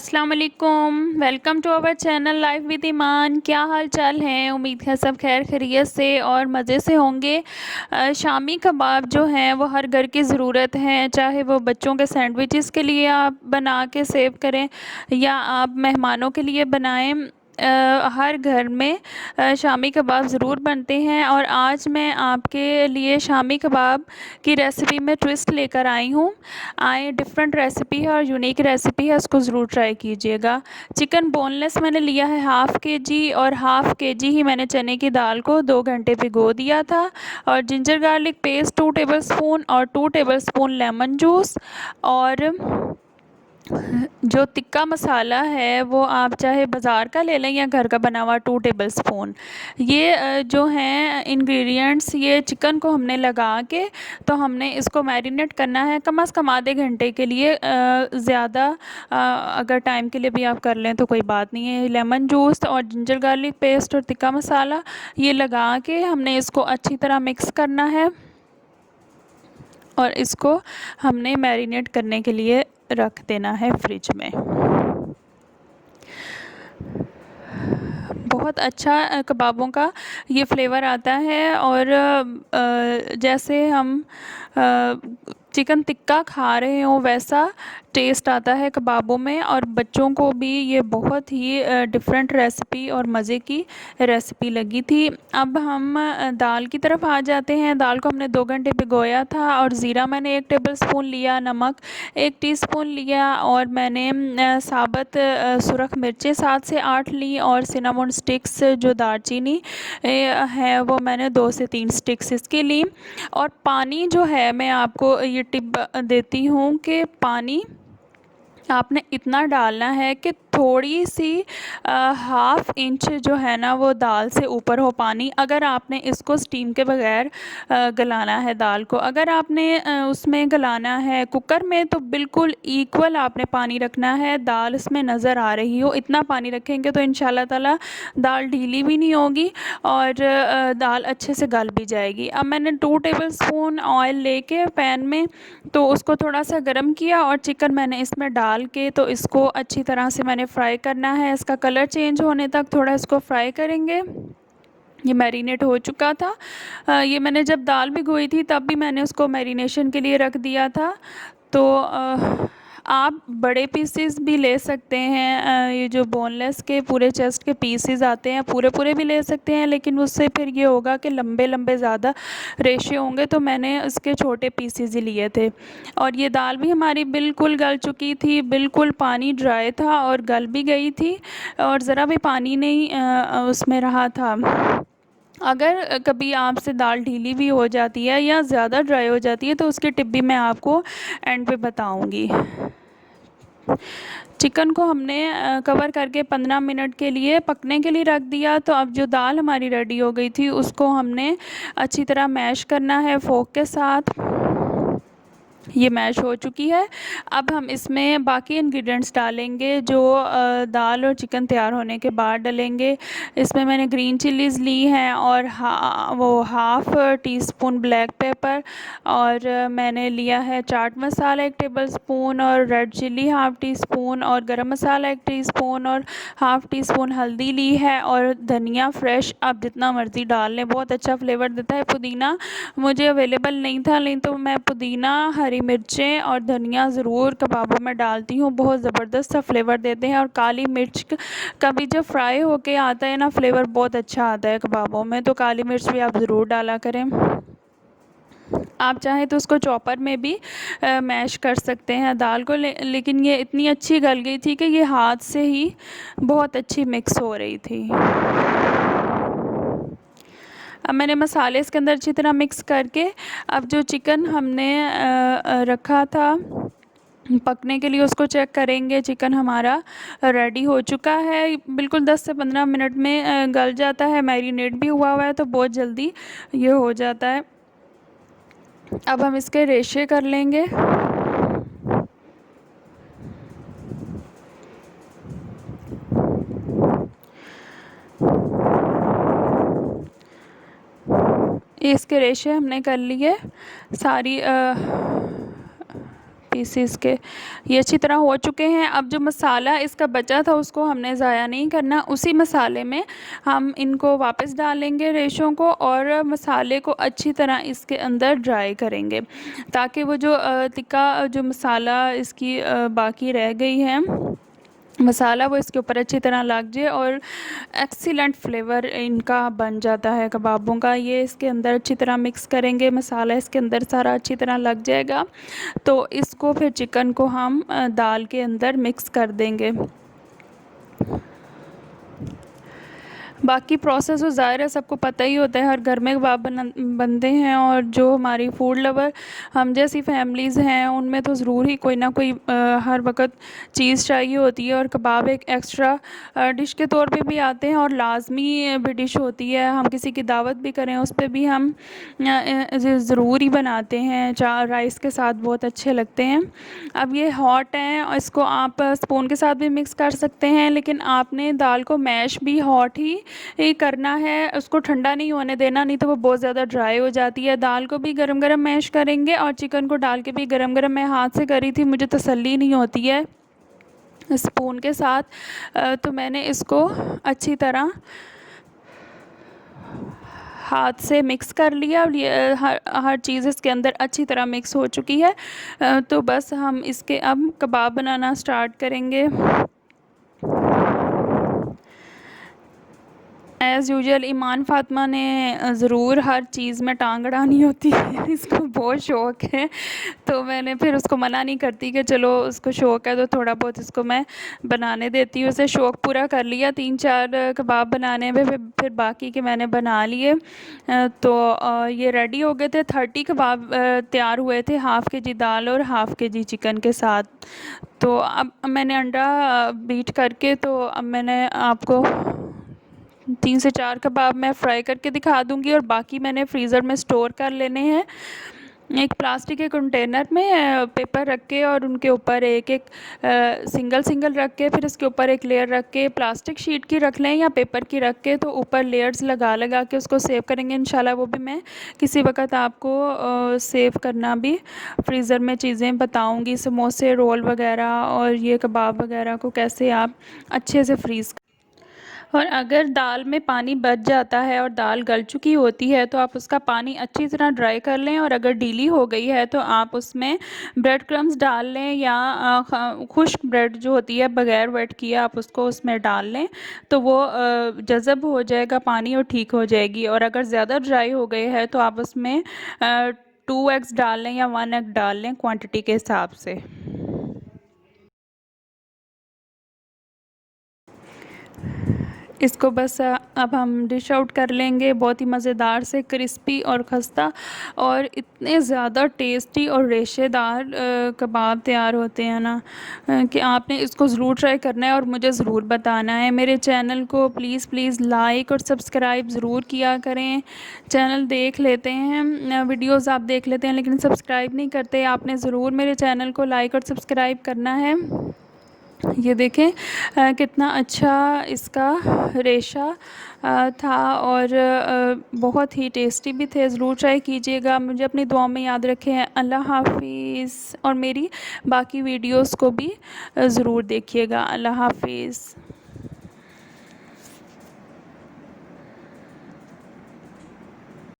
अस्सलाम वालेकुम। Welcome to our channel life with Iman. क्या हाल चाल हैं? उम्मीद है सब खैर खैरियत से और मज़े से होंगे। शामी कबाब जो हैं वो हर घर की ज़रूरत है, चाहे वो बच्चों के सैंडविचेस के लिए आप बना के सेव करें या आप मेहमानों के लिए बनाएं। हर घर में शामी कबाब ज़रूर बनते हैं और आज मैं आपके लिए शामी कबाब की रेसिपी में ट्विस्ट लेकर आई हूँ। डिफरेंट रेसिपी है और यूनिक रेसिपी है, उसको ज़रूर ट्राई कीजिएगा। चिकन बोनलेस मैंने लिया है हाफ़ के जी और हाफ़ के जी ही मैंने चने की दाल को 2 घंटे भिगो दिया था। और जिंजर गार्लिक पेस्ट 2 टेबलस्पून और 2 टेबलस्पून लेमन जूस और जो टिक्का मसाला है वो आप चाहे बाज़ार का ले लें या घर का बना हुआ 2 टेबलस्पून। ये जो हैं इंग्रेडिएंट्स, ये चिकन को हमने लगा के तो हमने इसको मैरिनेट करना है कम से कम आधे घंटे के लिए। ज़्यादा अगर टाइम के लिए भी आप कर लें तो कोई बात नहीं है। लेमन जूस और जिंजर गार्लिक पेस्ट और टिक्का मसाला ये लगा के हमने इसको अच्छी तरह मिक्स करना है और इसको हमने मैरिनेट करने के लिए रख देना है फ्रिज में। बहुत अच्छा कबाबों का ये फ्लेवर आता है और जैसे हम चिकन टिक्का खा रहे हो वैसा टेस्ट आता है कबाबों में। और बच्चों को भी ये बहुत ही डिफरेंट रेसिपी और मज़े की रेसिपी लगी थी। अब हम दाल की तरफ आ जाते हैं। दाल को हमने 2 घंटे भिगोया था और ज़ीरा मैंने 1 टेबलस्पून लिया, नमक 1 टीस्पून लिया और मैंने साबुत सुरख मिर्चें 7 से 8 ली और सिनामोन स्टिक्स जो दालचीनी है वो मैंने 2 से 3 स्टिक्स इसकी ली। और पानी जो है, मैं आपको ये टिप देती हूँ कि पानी आपने इतना डालना है कि थोड़ी सी हाफ़ इंच जो है ना वो दाल से ऊपर हो पानी, अगर आपने इसको स्टीम के बगैर गलाना है दाल को। अगर आपने उसमें गलाना है कुकर में तो बिल्कुल इक्वल आपने पानी रखना है, दाल इसमें नज़र आ रही हो इतना पानी रखेंगे तो इंशाल्लाह ताला दाल ढीली भी नहीं होगी और दाल अच्छे से गल भी जाएगी। अब मैंने 2 टेबलस्पून ऑयल लेके पैन में तो उसको थोड़ा सा गर्म किया और चिकन मैंने इसमें डाल के तो इसको अच्छी तरह से मैंने फ्राई करना है। इसका कलर चेंज होने तक थोड़ा इसको फ्राई करेंगे। ये मैरिनेट हो चुका था। ये मैंने जब दाल भिगोई थी तब भी मैंने उसको मैरिनेशन के लिए रख दिया था। तो आप बड़े पीसेस भी ले सकते हैं। ये जो बोनलेस के पूरे चेस्ट के पीसेस आते हैं पूरे पूरे भी ले सकते हैं, लेकिन उससे फिर ये होगा कि लंबे लंबे ज़्यादा रेशे होंगे, तो मैंने उसके छोटे पीसेस ही लिए थे। और ये दाल भी हमारी बिल्कुल गल चुकी थी, बिल्कुल पानी ड्राई था और गल भी गई थी और ज़रा भी पानी नहीं उसमें रहा था। अगर कभी आपसे दाल ढीली भी हो जाती है या ज़्यादा ड्राई हो जाती है तो उसकी टिप भी मैं आपको एंड पे बताऊंगी। चिकन को हमने कवर करके 15 मिनट के लिए पकने के लिए रख दिया। तो अब जो दाल हमारी रेडी हो गई थी उसको हमने अच्छी तरह मैश करना है फोक के साथ। ये मैश हो चुकी है। अब हम इसमें बाकी इंग्रेडिएंट्स डालेंगे जो दाल और चिकन तैयार होने के बाद डलेंगे। इसमें मैंने ग्रीन चिलीज़ ली हैं और वो हाफ़ टीस्पून ब्लैक पेपर और मैंने लिया है चाट मसाला 1 टेबलस्पून और red chilli half teaspoon और गरम मसाला 1 टीस्पून और हाफ़ टी स्पून हल्दी ली है और धनिया फ्रेश आप जितना मर्ज़ी डाल लें, बहुत अच्छा फ्लेवर देता है। पुदीना मुझे अवेलेबल नहीं था, नहीं तो मैं पुदीना, हरी मिर्चें और धनिया ज़रूर कबाबों में डालती हूँ, बहुत ज़बरदस्त सा फ्लेवर देते हैं। और काली मिर्च का भी जब फ्राई होके आता है ना फ्लेवर बहुत अच्छा आता है कबाबों में, तो काली मिर्च भी आप ज़रूर डाला करें। आप चाहें तो उसको चॉपर में भी मैश कर सकते हैं दाल को, लेकिन ये इतनी अच्छी गल गई थी कि ये हाथ से ही बहुत अच्छी मिक्स हो रही थी। अब मैंने मसाले इसके अंदर अच्छी तरह मिक्स करके अब जो चिकन हमने रखा था पकने के लिए उसको चेक करेंगे। चिकन हमारा रेडी हो चुका है, बिल्कुल 10 से 15 मिनट में गल जाता है, मैरिनेट भी हुआ हुआ है तो बहुत जल्दी ये हो जाता है। अब हम इसके रेशे कर लेंगे। इसके रेशे हमने कर लिए। सारी पीसेस के। ये अच्छी तरह हो चुके हैं। अब जो मसाला इसका बचा था उसको हमने ज़ाया नहीं करना, उसी मसाले में हम इनको वापस डालेंगे रेशों को, और मसाले को अच्छी तरह इसके अंदर ड्राई करेंगे ताकि वो जो टिक्का जो मसाला इसकी बाकी रह गई है मसाला, वो इसके ऊपर अच्छी तरह लग जाए और एक्सीलेंट फ्लेवर इनका बन जाता है कबाबों का। ये इसके अंदर अच्छी तरह मिक्स करेंगे, मसाला इसके अंदर सारा अच्छी तरह लग जाएगा। तो इसको फिर चिकन को हम दाल के अंदर मिक्स कर देंगे। बाकी प्रोसेस तो ज़ाहिर है सबको पता ही होता है, हर घर में कबाब बनते हैं, और जो हमारी फूड लवर हम जैसी फैमिलीज़ हैं उनमें तो ज़रूर ही कोई ना कोई हर वक्त चीज़ चाहिए होती है, और कबाब एक एक्स्ट्रा डिश के तौर पे भी आते हैं, और लाजमी भी डिश होती है। हम किसी की दावत भी करें उस पर भी हम ज़रूर ही बनाते हैं, चार राइस के साथ बहुत अच्छे लगते हैं। अब ये हॉट हैं और इसको आप स्पून के साथ भी मिक्स कर सकते हैं, लेकिन आपने दाल को मैश भी हॉट ही करना है, उसको ठंडा नहीं होने देना, नहीं तो वो बहुत ज़्यादा ड्राई हो जाती है। दाल को भी गरम गरम मैश करेंगे, और चिकन को डाल के भी गरम गरम, मैं हाथ से करी थी, मुझे तसल्ली नहीं होती है स्पून के साथ, तो मैंने इसको अच्छी तरह हाथ से मिक्स कर लिया। और ये हर चीज़ इसके अंदर अच्छी तरह मिक्स हो चुकी है। तो बस हम इसके अब कबाब बनाना स्टार्ट करेंगे। एज़ यूजुअल ईमान फ़ातिमा ने ज़रूर हर चीज़ में टांग अड़ानी होती है, इसको बहुत शौक़ है, तो मैंने फिर उसको मना नहीं करती कि चलो उसको शौक़ है तो थोड़ा बहुत इसको मैं बनाने देती हूँ। उसे शौक़ पूरा कर लिया 3-4 कबाब बनाने में, फिर बाकी के मैंने बना लिए। तो ये रेडी हो गए थे। 30 कबाब तैयार हुए थे, हाफ़ केजी दाल और हाफ़ केजी चिकन के साथ। तो अब मैंने अंडा बीट करके, तो अब मैंने आपको 3 से 4 कबाब मैं फ्राई करके दिखा दूंगी, और बाकी मैंने फ्रीज़र में स्टोर कर लेने हैं। एक प्लास्टिक के कंटेनर में पेपर रख के, और उनके ऊपर एक एक सिंगल सिंगल रख के, फिर इसके ऊपर एक लेयर रख के, प्लास्टिक शीट की रख लें या पेपर की रख के, तो ऊपर लेयर्स लगा लगा के उसको सेव करेंगे इंशाल्लाह। वो भी मैं किसी वक्त आपको सेव करना भी फ्रीज़र में चीज़ें बताऊंगी, समोसे, रोल वगैरह और ये कबाब वगैरह को कैसे आप अच्छे से फ्रीज़। और अगर दाल में पानी बच जाता है और दाल गल चुकी होती है तो आप उसका पानी अच्छी तरह ड्राई कर लें, और अगर गीली हो गई है तो आप उसमें ब्रेड क्रम्स डाल लें, या खुश्क ब्रेड जो होती है बग़ैर वेट किए आप उसको उसमें डाल लें, तो वो जज़ब हो जाएगा पानी और ठीक हो जाएगी। और अगर ज़्यादा ड्राई हो गए है तो आप उसमें 2 एग्स डाल लें या 1 एग डाल लें क्वांटिटी के हिसाब से। इसको बस अब हम डिश आउट कर लेंगे। बहुत ही मज़ेदार से क्रिस्पी और खस्ता और इतने ज़्यादा टेस्टी और रेशेदार कबाब तैयार होते हैं ना, कि आपने इसको ज़रूर ट्राई करना है और मुझे ज़रूर बताना है। मेरे चैनल को प्लीज़ प्लीज़ लाइक और सब्सक्राइब ज़रूर किया करें। चैनल देख लेते हैं, वीडियोज़ आप देख लेते हैं, लेकिन सब्सक्राइब नहीं करते। आपने ज़रूर मेरे चैनल को लाइक और सब्सक्राइब करना है। ये देखें कितना अच्छा इसका रेशा था, और बहुत ही टेस्टी भी थे। ज़रूर ट्राई कीजिएगा। मुझे अपनी दुआ में याद रखें। अल्लाह हाफ़िज़। और मेरी बाकी वीडियोस को भी ज़रूर देखिएगा। अल्लाह हाफ़िज़।